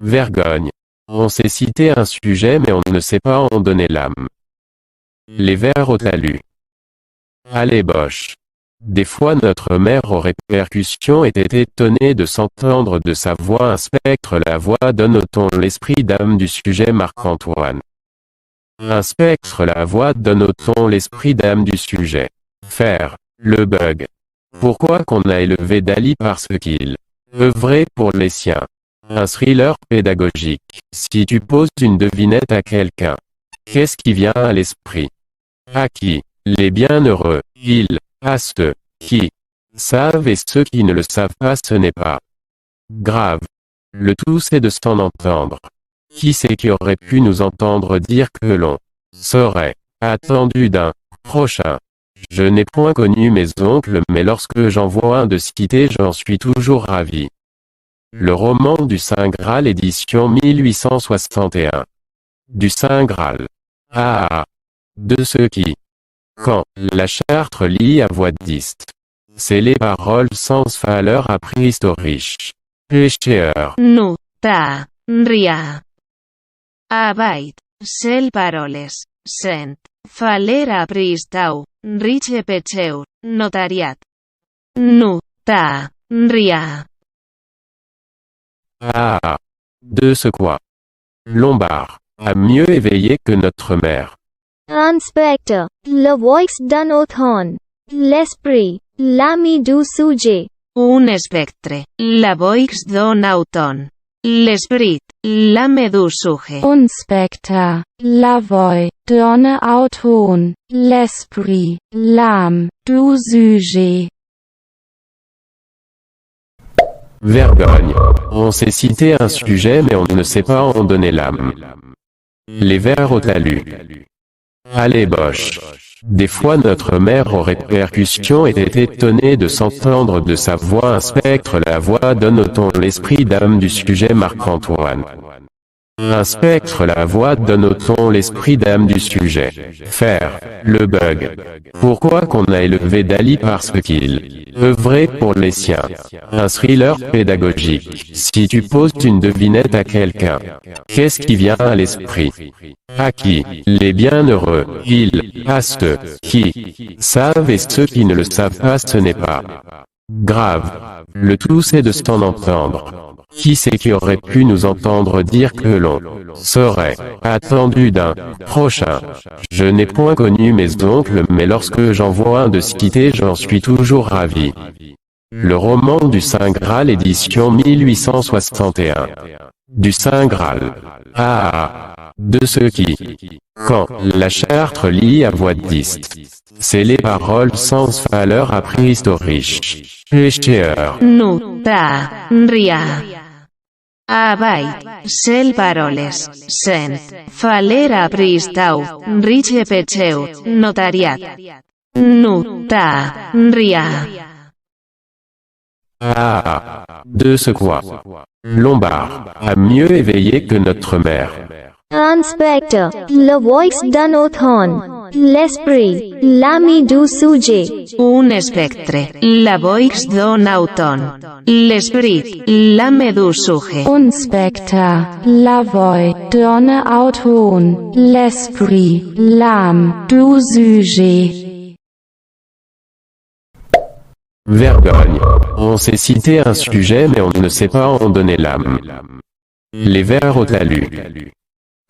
Vergogne. On sait citer un sujet mais on ne sait pas en donner l'âme. Les vers au talus. Allez boche. Des fois notre mère aux répercussions était étonnée de s'entendre de sa voix un spectre. La voix donne au ton l'esprit d'âme du sujet Marc-Antoine. Un spectre. La voix donne au ton l'esprit d'âme du sujet. Faire. Le bug. Pourquoi qu'on a élevé Dali parce qu'il œuvrait pour les siens. Un thriller pédagogique. Si tu poses une devinette à quelqu'un, qu'est-ce qui vient à l'esprit? À qui? Les bienheureux. Ils. À ceux qui savent et ceux qui ne le savent pas, ce n'est pas grave. Le tout c'est de s'en entendre. Qui c'est qui aurait pu nous entendre dire que l'on serait attendu d'un prochain? Je n'ai point connu mes oncles, mais lorsque j'en vois un de cité, j'en suis toujours ravi. Le roman du Saint Graal, édition 1861. Du Saint Graal. Ah. De ceux qui, quand la charte lit à voix diste, c'est les paroles sans valeur à préhistorique. Pécheur. Nu, ta, ria. Abait, sel paroles, sent, falera pristau, riche pecheur, notariat. Nu, ta, ria. Ah. De ce quoi Lombard a mieux éveillé que notre mère. Inspector, le voix d'un automne. L'esprit, l'ami du sujet. Un spectre, la voix d'un automne. L'esprit, l'âme du sujet. Un spectre, la voix d'un automne. L'esprit, l'âme du sujet. Vergogne. On sait citer un sujet mais on ne sait pas en donner l'âme. Les vers au talus. Allez boche. Des fois notre mère aux répercussions était étonnée de s'entendre de sa voix un spectre. La voix donne au ton l'esprit d'âme du sujet Marc-Antoine. Un spectre. La voix donne au ton l'esprit d'âme du sujet. Faire. Le bug. Pourquoi qu'on a élevé Dali parce qu'il œuvrait pour les siens. Un thriller pédagogique. Si tu poses une devinette à quelqu'un, qu'est-ce qui vient à l'esprit? À qui? Les bienheureux. Ils. À ceux qui savent et ceux qui ne le savent pas, ce n'est pas grave. Le tout c'est de s'en entendre. Qui c'est qui aurait pu nous entendre dire que l'on serait attendu d'un prochain? Je n'ai point connu mes oncles, mais lorsque j'en vois un de cité, j'en suis toujours ravi. Le roman du Saint Graal, édition 1861. Du Saint Graal. Ah. De ceux qui, quand la charte lit à voix diste, c'est les paroles sans valeur à préhistorique. Pécheur. Nu, ta, ria. Abait, sel paroles, sent, falera pristau, riche pecheur, notariat. Nu, ta, ria. Ah. De ce quoi Lombard a mieux éveillé que notre mère. Inspector, le voix d'un automne. L'esprit, l'ami du sujet. Un spectre, la voix d'un automne. L'esprit, l'âme du sujet. Un spectre, la voix d'un automne. L'esprit, l'âme du sujet. Vergogne. On sait citer un sujet mais on ne sait pas en donner l'âme. Les vers au talus.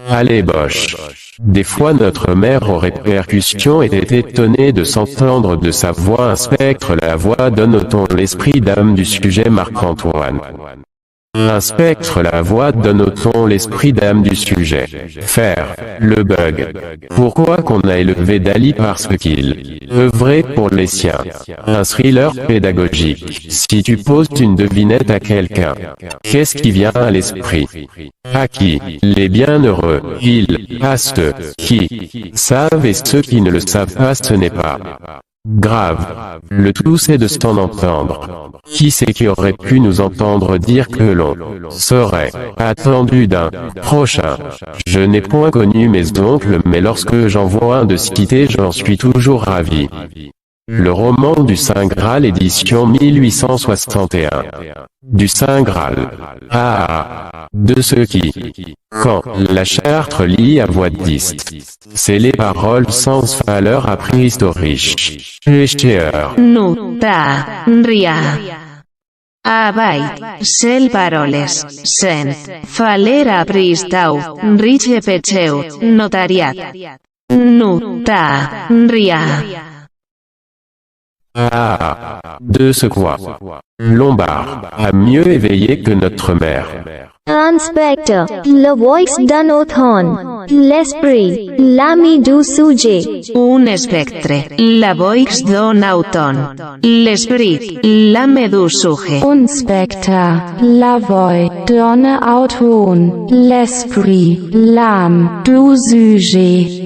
Allez boche. Des fois notre mère aux répercussions était étonnée de s'entendre de sa voix un spectre. La voix donne au ton l'esprit d'âme du sujet Marc-Antoine. Un spectre. La voix donne au ton l'esprit d'âme du sujet. Faire. Le bug. Pourquoi qu'on a élevé Dali parce qu'il œuvrait pour les siens. Un thriller pédagogique. Si tu poses une devinette à quelqu'un, qu'est-ce qui vient à l'esprit? À qui? Les bienheureux. Ils. À ceux qui savent et ceux qui ne le savent pas, ce n'est pas grave. Le tout c'est de s'en entendre. Qui c'est qui aurait pu nous entendre dire que l'on serait attendu d'un prochain? Je n'ai point connu mes oncles, mais lorsque j'en vois un de cité, j'en suis toujours ravi. Le roman du Saint Graal, édition 1861. du Saint Graal. Ah, de ceux qui, quand la charte lit à voix diste, c'est les paroles sans valeur à préhistorique. Nuta, ria. Avall, cel paroles, sent, falera pristau, riche pecheu, notariat. Nuta, ria. Ah, de ce quoi Lombard a mieux éveillé que notre mère. Inspector, le voice d'un authon, l'esprit, l'ami du sujet. Un espectre, la voix d'un auton, l'esprit, l'âme du sujet. Un spectre, la voix d'un auton, l'esprit, l'âme du sujet.